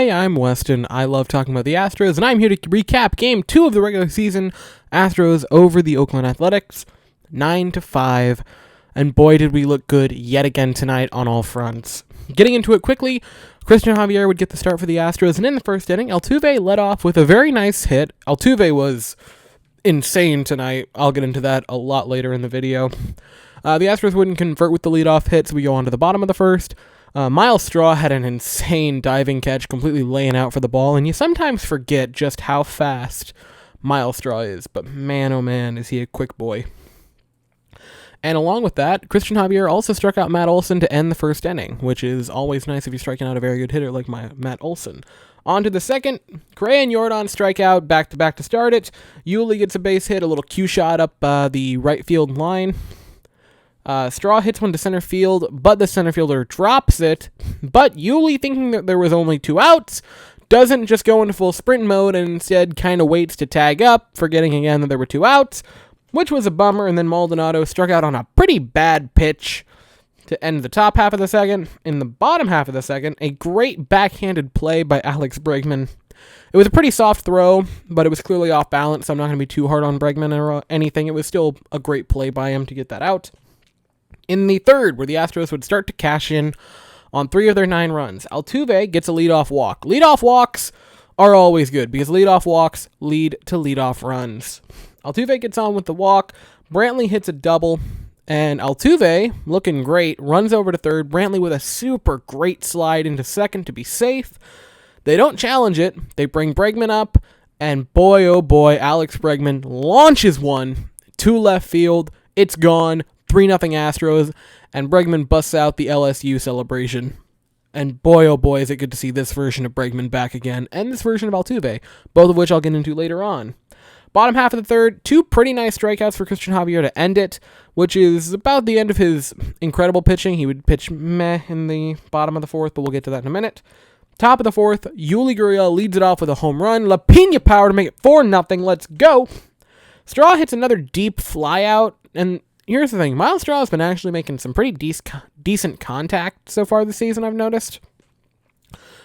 Hey, I'm Weston. I love talking about the Astros, and I'm here to recap Game 2 of the regular season. Astros over the Oakland Athletics, 9-5, and boy did we look good yet again tonight on all fronts. Getting into it quickly, Christian Javier would get the start for the Astros, and in the first inning, Altuve led off with a very nice hit. Altuve was insane tonight. I'll get into that a lot later in the video. The Astros wouldn't convert with the leadoff hit, so we go on to the bottom of the first. Miles Straw had an insane diving catch, completely laying out for the ball, and you sometimes forget just how fast Miles Straw is, but man, oh man, is he a quick boy. And along with that, Christian Javier also struck out Matt Olson to end the first inning, which is always nice if you're striking out a very good hitter like Matt Olson. On to the second, Correa and Jordan strike out back-to-back to start it. Yuli gets a base hit, a little cue shot up the right field line. Straw hits one to center field, but the center fielder drops it. But Yuli, thinking that there was only 2 outs, doesn't just go into full sprint mode and instead kind of waits to tag up, forgetting again that there were 2 outs, which was a bummer. And then Maldonado struck out on a pretty bad pitch to end the top half of the second. In the bottom half of the second, a great backhanded play by Alex Bregman. It was a pretty soft throw, but it was clearly off balance, so I'm not going to be too hard on Bregman or anything. It was still a great play by him to get that out. In the third, where the Astros would start to cash in on 3 of their 9 runs, Altuve gets a leadoff walk. Leadoff walks are always good because leadoff walks lead to leadoff runs. Altuve gets on with the walk. Brantley hits a double, and Altuve, looking great, runs over to third. Brantley with a super great slide into second to be safe. They don't challenge it. They bring Bregman up, and boy, oh boy, Alex Bregman launches one to left field. It's gone. 3-0 Astros, and Bregman busts out the LSU celebration. And boy, oh boy, is it good to see this version of Bregman back again, and this version of Altuve, both of which I'll get into later on. Bottom half of the third, 2 pretty nice strikeouts for Christian Javier to end it, which is about the end of his incredible pitching. He would pitch meh in the bottom of the fourth, but we'll get to that in a minute. Top of the fourth, Yuli Gurriel leads it off with a home run. La Pina power to make it 4-0. Let's go. Straw hits another deep flyout, and here's the thing, Miles Straw has been actually making some pretty decent contact so far this season, I've noticed.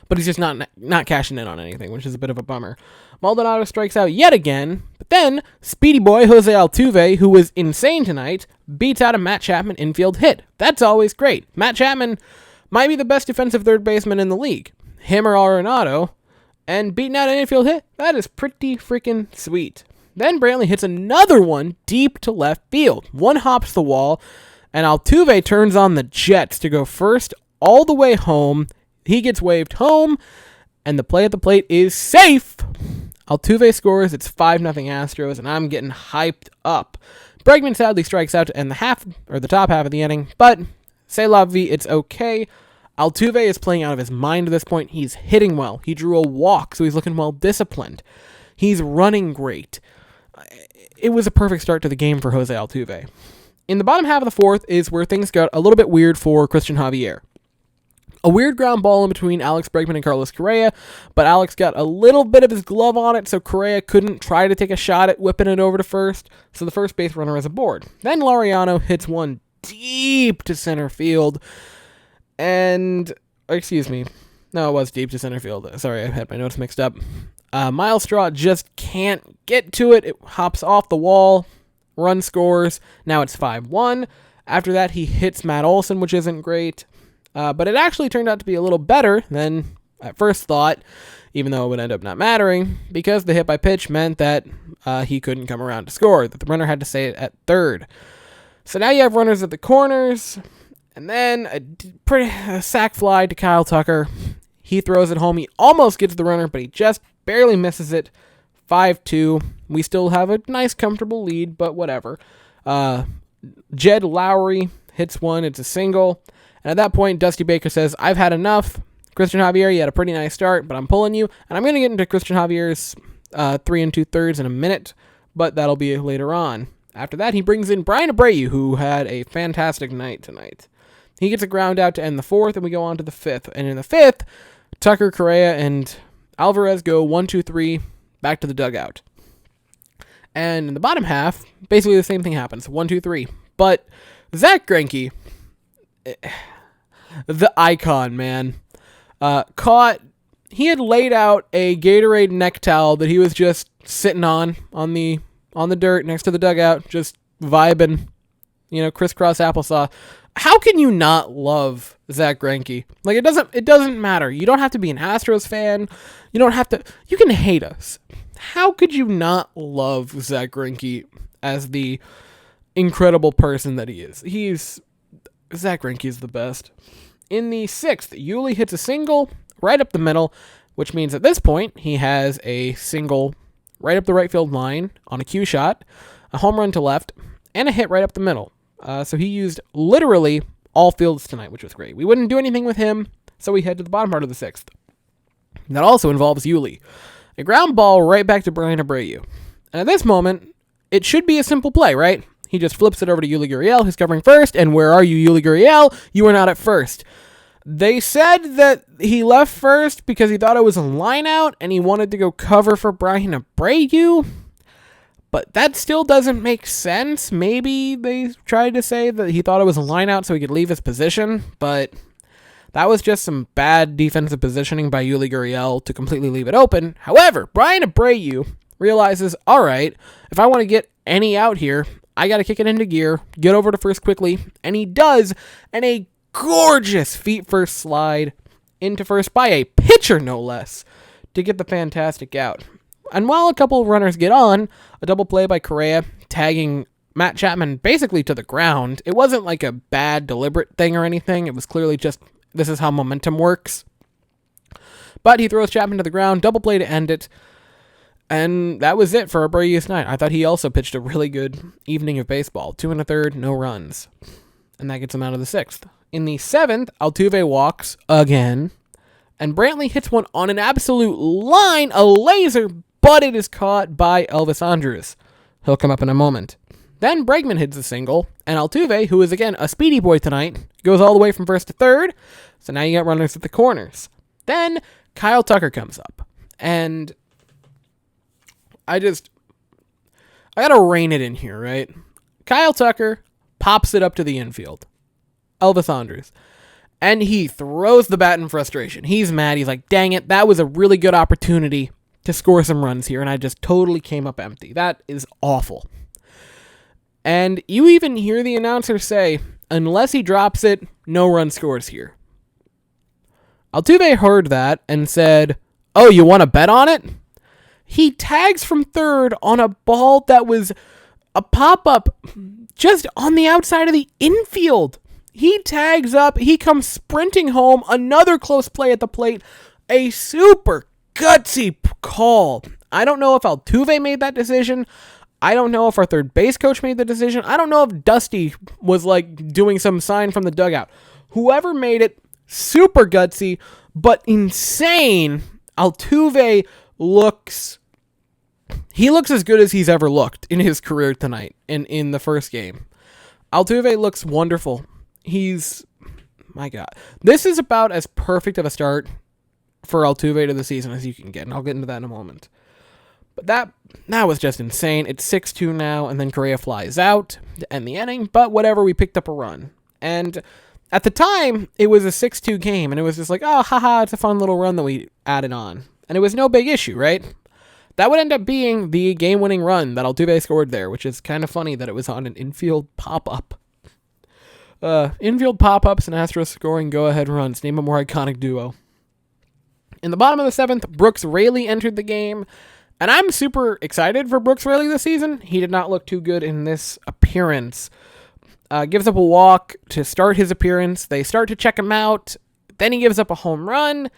But he's just not cashing in on anything, which is a bit of a bummer. Maldonado strikes out yet again, but then Speedy Boy Jose Altuve, who was insane tonight, beats out a Matt Chapman infield hit. That's always great. Matt Chapman might be the best defensive third baseman in the league. Him or Arenado, and beating out an infield hit, that is pretty freaking sweet. Then Brantley hits another one deep to left field. One hops the wall, and Altuve turns on the jets to go first all the way home. He gets waved home, and the play at the plate is safe. Altuve scores. It's 5-0 Astros, and I'm getting hyped up. Bregman sadly strikes out to end the top half of the inning, but c'est la vie, it's okay. Altuve is playing out of his mind at this point. He's hitting well. He drew a walk, so he's looking well disciplined. He's running great. It was a perfect start to the game for Jose Altuve. In the bottom half of the fourth is where things got a little bit weird for Christian Javier. A weird ground ball in between Alex Bregman and Carlos Correa, but Alex got a little bit of his glove on it, so Correa couldn't try to take a shot at whipping it over to first, so the first base runner is aboard. Then Laureano hits one deep to center field, and, excuse me, no, it was deep to center field. Sorry, I had my notes mixed up. Miles Straw just can't get to it. It hops off the wall. Run scores. Now it's 5-1. After that, he hits Matt Olson, which isn't great. But it actually turned out to be a little better than at first thought, even though it would end up not mattering, because the hit by pitch meant that he couldn't come around to score, that the runner had to stay at third. So now you have runners at the corners, and then a sac fly to Kyle Tucker. He throws it home. He almost gets the runner, but he just barely misses it. 5-2. We still have a nice, comfortable lead, but whatever. Jed Lowry hits one. It's a single. And at that point, Dusty Baker says, I've had enough. Christian Javier, you had a pretty nice start, but I'm pulling you. And I'm going to get into Christian Javier's 3 2/3 in a minute, but that'll be later on. After that, he brings in Brian Abreu, who had a fantastic night tonight. He gets a ground out to end the fourth, and we go on to the fifth. And in the fifth, Tucker, Correa, and Alvarez go 1, 2, 3, back to the dugout. And in the bottom half, basically the same thing happens. 1, 2, 3. But Zach Greinke, the icon, man, caught he had laid out a Gatorade neck towel that he was just sitting on the dirt next to the dugout, just vibing, crisscross applesauce. How can you not love Zach Greinke? Like, it doesn't matter. You don't have to be an Astros fan. You can hate us. How could you not love Zach Greinke as the incredible person that he is? Zach Greinke is the best. In the 6th, Yuli hits a single right up the middle, which means at this point, he has a single right up the right field line on a cue shot, a home run to left, and a hit right up the middle. So he used literally all fields tonight, which was great. We wouldn't do anything with him, so we head to the bottom part of the 6th. That also involves Yuli. A ground ball right back to Bryan Abreu. And at this moment, it should be a simple play, right? He just flips it over to Yuli Gurriel, who's covering first, and where are you, Yuli Gurriel? You are not at first. They said that he left first because he thought it was a line out, and he wanted to go cover for Bryan Abreu. But that still doesn't make sense. Maybe they tried to say that he thought it was a line out so he could leave his position, but that was just some bad defensive positioning by Yuli Gurriel to completely leave it open. However, Bryan Abreu realizes, all right, if I want to get any out here, I got to kick it into gear, get over to first quickly, and he does, and a gorgeous feet-first slide into first by a pitcher, no less, to get the fantastic out. And while a couple of runners get on, a double play by Correa, tagging Matt Chapman basically to the ground. It wasn't like a bad, deliberate thing or anything. It was clearly just, this is how momentum works. But he throws Chapman to the ground, double play to end it. And that was it for Abreu's night. I thought he also pitched a really good evening of baseball. 2 1/3, no runs. And that gets him out of the 6th. In the 7th, Altuve walks again. And Brantley hits one on an absolute line, a laser, but it is caught by Elvis Andrus. He'll come up in a moment. Then Bregman hits a single, and Altuve, who is again a speedy boy tonight, goes all the way from first to third. So now you got runners at the corners. Then Kyle Tucker comes up. And I gotta rein it in here, right? Kyle Tucker pops it up to the infield. Elvis Andrus. And he throws the bat in frustration. He's mad. He's like, dang it, that was a really good opportunity to score some runs here, and I just totally came up empty. That is awful. And you even hear the announcer say, unless he drops it, no run scores here. Altuve heard that and said, oh, you want to bet on it? He tags from third on a ball that was a pop-up just on the outside of the infield. He tags up. He comes sprinting home. Another close play at the plate. A super gutsy call. I don't know if Altuve made that decision. I don't know if our third base coach made the decision. I don't know if Dusty was like doing some sign from the dugout. Whoever made it, super gutsy, but insane. Altuve looks as good as he's ever looked in his career tonight in the first game. Altuve looks wonderful. My God. This is about as perfect of a start for Altuve to the season as you can get, and I'll get into that in a moment. But that was just insane. It's 6-2 now, and then Correa flies out to end the inning, but whatever, we picked up a run. And at the time, it was a 6-2 game, and it was just like, oh, haha, it's a fun little run that we added on. And it was no big issue, right? That would end up being the game-winning run that Altuve scored there, which is kind of funny that it was on an infield pop-up. Infield pop-ups and Astros scoring go-ahead runs. Name a more iconic duo. In the bottom of the 7th, Brooks Raley entered the game, and I'm super excited for Brooks Raley this season. He did not look too good in this appearance. Gives up a walk to start his appearance. They start to check him out. Then he gives up a home run,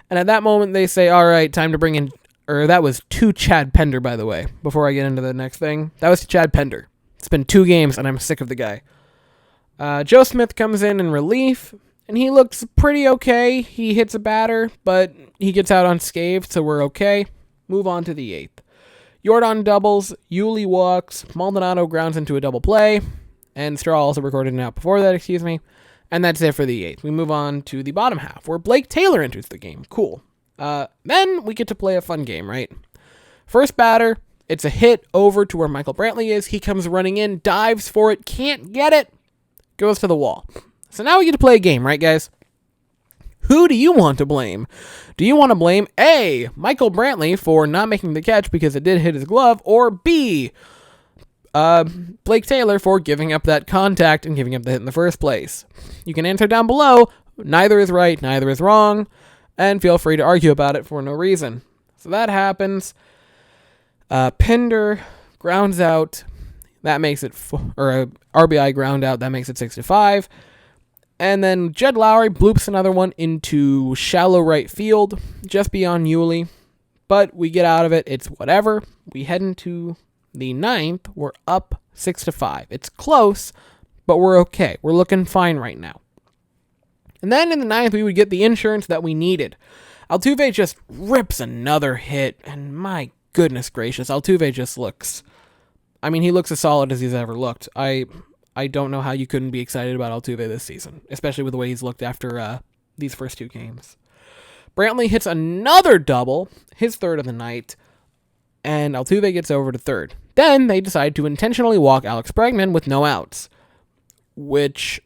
and at that moment they say, all right, time to bring in, or that was to Chad Pender, by the way, before I get into the next thing. That was to Chad Pender. It's been 2 games, and I'm sick of the guy. Joe Smith comes in relief, and he looks pretty okay. He hits a batter, but he gets out unscathed, so we're okay. Move on to the 8th. Jordan doubles, Yuli walks, Maldonado grounds into a double play, and Straw also recorded an out before that, and that's it for the 8th. We move on to the bottom half, where Blake Taylor enters the game. Cool. Then we get to play a fun game, right? First batter, it's a hit over to where Michael Brantley is. He comes running in, dives for it, can't get it, goes to the wall. So now we get to play a game, right, guys? Who do you want to blame? Do you want to blame A, Michael Brantley for not making the catch because it did hit his glove, or B, Blake Taylor for giving up that contact and giving up the hit in the first place? You can answer down below. Neither is right, neither is wrong, and feel free to argue about it for no reason. So that happens. Pinder grounds out. That makes it, or a RBI ground out. That makes it 6-5. And then Jed Lowry bloops another one into shallow right field, just beyond Yuli. But we get out of it. It's whatever. We head into the ninth. We're up 6-5. It's close, but we're okay. We're looking fine right now. And then in the ninth, we would get the insurance that we needed. Altuve just rips another hit, and my goodness gracious, Altuve just looks... he looks as solid as he's ever looked. I don't know how you couldn't be excited about Altuve this season, especially with the way he's looked after these first two games. Brantley hits another double, his third of the night, and Altuve gets over to third. Then they decide to intentionally walk Alex Bregman with no outs, which,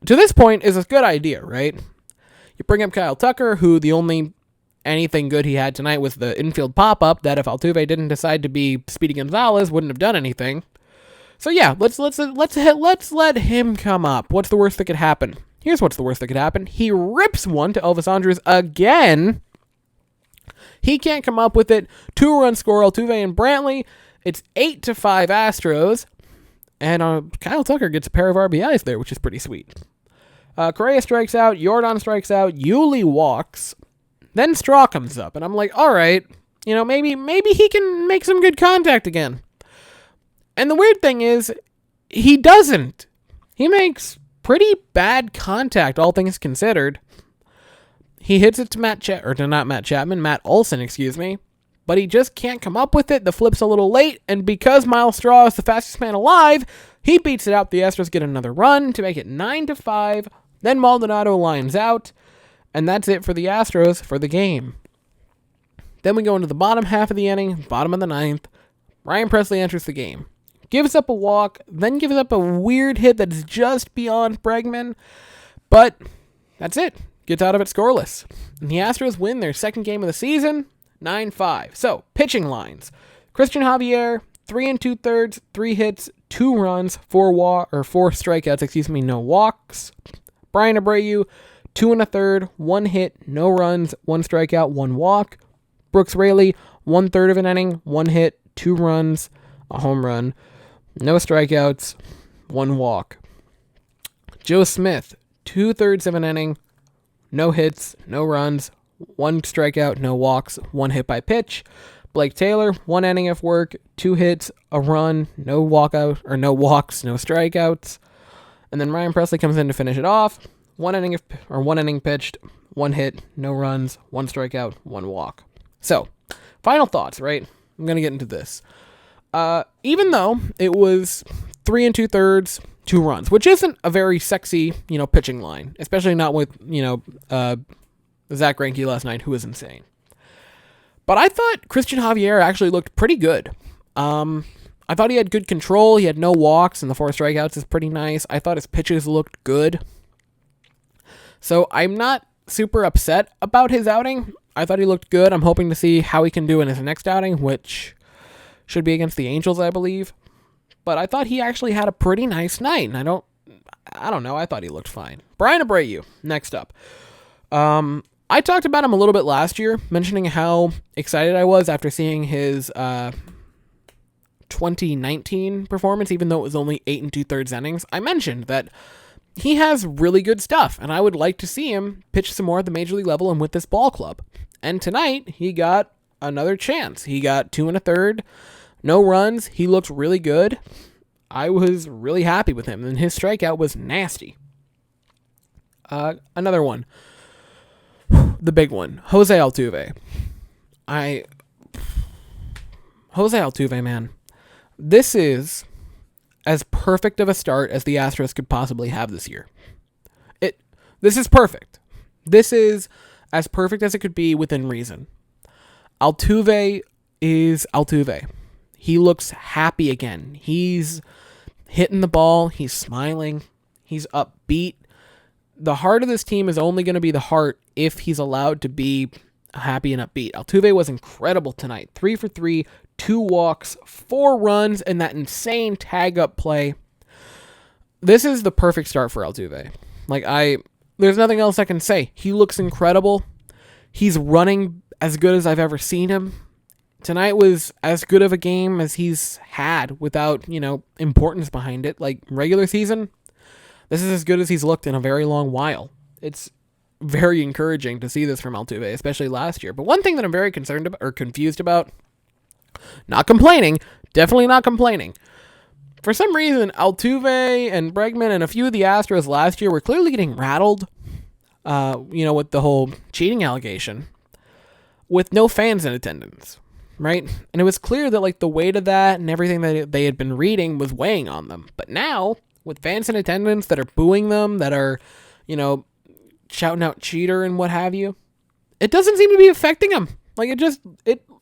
to this point, is a good idea, right? You bring up Kyle Tucker, who the only anything good he had tonight was the infield pop-up that if Altuve didn't decide to be Speedy Gonzalez, wouldn't have done anything. So yeah, let's let him come up. What's the worst that could happen? Here's what's the worst that could happen. He rips one to Elvis Andrus again. He can't come up with it. 2-run score, Altuve and Brantley. It's 8-5 Astros. And Kyle Tucker gets a pair of RBIs there, which is pretty sweet. Correa strikes out. Jordan strikes out. Yuli walks. Then Straw comes up. And I'm like, all right, maybe he can make some good contact again. And the weird thing is, he doesn't. He makes pretty bad contact, all things considered. He hits it to Matt Olson, but he just can't come up with it. The flip's a little late, and because Miles Straw is the fastest man alive, he beats it out. The Astros get another run to make it 9-5. Then Maldonado lines out, and that's it for the Astros for the game. Then we go into the bottom half of the inning, bottom of the ninth. Ryan Pressly enters the game. Gives up a walk, then gives up a weird hit that's just beyond Bregman. But that's it. Gets out of it scoreless. And the Astros win their second game of the season, 9-5. So, pitching lines. Christian Javier, 3 2/3, 3 hits, 2 runs, 4 strikeouts, no walks. Brian Abreu, 2 1/3, 1 hit, no runs, 1 strikeout, 1 walk. Brooks Raley, 1/3 of an inning, 1 hit, 2 runs, a home run. No strikeouts, 1 walk. Joe Smith, 2/3 of an inning, no hits, no runs, 1 strikeout, no walks, 1 hit by pitch. Blake Taylor, 1 inning of work, 2 hits, a run, no walks, no strikeouts. And then Ryan Pressly comes in to finish it off. 1 inning pitched, 1 hit, no runs, 1 strikeout, 1 walk. So, final thoughts, right? I'm going to get into this. Even though it was 3 2/3, 2 runs, which isn't a very sexy, pitching line, especially not with, Zach Greinke last night, who was insane. But I thought Christian Javier actually looked pretty good. I thought he had good control. He had no walks, and the 4 strikeouts is pretty nice. I thought his pitches looked good. So I'm not super upset about his outing. I thought he looked good. I'm hoping to see how he can do in his next outing, which should be against the Angels, I believe. But I thought he actually had a pretty nice night, and I don't know. I thought he looked fine. Brian Abreu, next up. I talked about him a little bit last year, mentioning how excited I was after seeing his 2019 performance, even though it was only 8 2/3 innings. I mentioned that he has really good stuff, and I would like to see him pitch some more at the major league level and with this ball club. And tonight, he got another chance. He got 2 1/3, no runs. He looked really good. I was really happy with him, and his strikeout was nasty. Another one. The big one. Jose Altuve. Jose Altuve, man. This is as perfect of a start as the Astros could possibly have this year. This is perfect. This is as perfect as it could be within reason. Altuve is Altuve. He looks happy again. He's hitting the ball. He's smiling. He's upbeat. the heart of this team is only going to be the heart if he's allowed to be happy and upbeat. Altuve was incredible tonight. 3 for 3, 2 walks, 4 runs, and that insane tag-up play. This is the perfect start for Altuve. There's nothing else I can say. He looks incredible. He's running as good as I've ever seen him. Tonight was as good of a game as he's had without, importance behind it. Like regular season, this is as good as he's looked in a very long while. It's very encouraging to see this from Altuve, especially last year. But one thing that I'm very concerned about or confused about, not complaining, definitely not complaining. For some reason, Altuve and Bregman and a few of the Astros last year were clearly getting rattled, with the whole cheating allegation, with no fans in attendance, right? And it was clear that, the weight of that and everything that they had been reading was weighing on them. But now, with fans in attendance that are booing them, that are, shouting out cheater and what have you, it doesn't seem to be affecting them.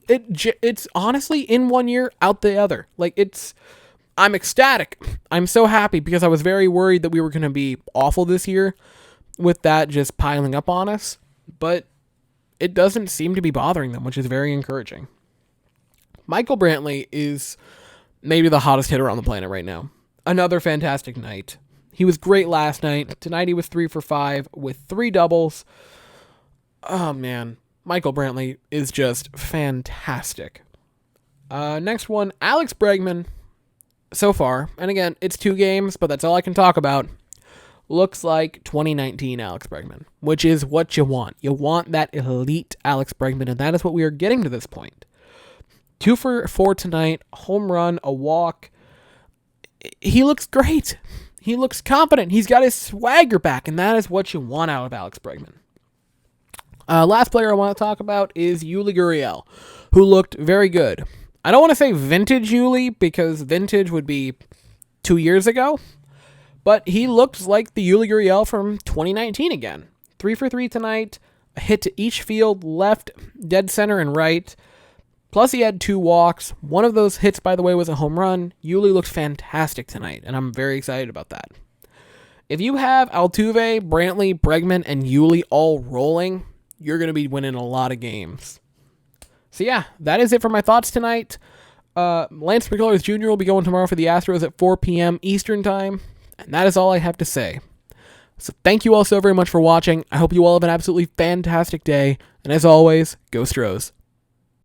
It's honestly in one year, out the other. I'm ecstatic. I'm so happy because I was very worried that we were going to be awful this year with that just piling up on us. But it doesn't seem to be bothering them, which is very encouraging. Michael Brantley is maybe the hottest hitter on the planet right now. Another fantastic night. He was great last night. Tonight he was 3 for 5 with 3 doubles. Oh, man. Michael Brantley is just fantastic. Next one, Alex Bregman. So far, and again, it's 2 games, but that's all I can talk about, looks like 2019 Alex Bregman, which is what you want. You want that elite Alex Bregman, and that is what we are getting to this point. 2 for 4 tonight, home run, a walk. He looks great. He looks confident. He's got his swagger back, and that is what you want out of Alex Bregman. Last player I want to talk about is Yuli Gurriel, who looked very good. I don't want to say vintage Yuli because vintage would be 2 years ago, but he looks like the Yuli Gurriel from 2019 again. 3 for 3 tonight, a hit to each field, left, dead center, and right. Plus he had 2 walks. One of those hits, by the way, was a home run. Yuli looked fantastic tonight, and I'm very excited about that. If you have Altuve, Brantley, Bregman, and Yuli all rolling, you're going to be winning a lot of games. So yeah, that is it for my thoughts tonight. Lance McCullers Jr. will be going tomorrow for the Astros at 4 p.m. Eastern Time, and that is all I have to say. So thank you all so very much for watching. I hope you all have an absolutely fantastic day, and as always, go Stros.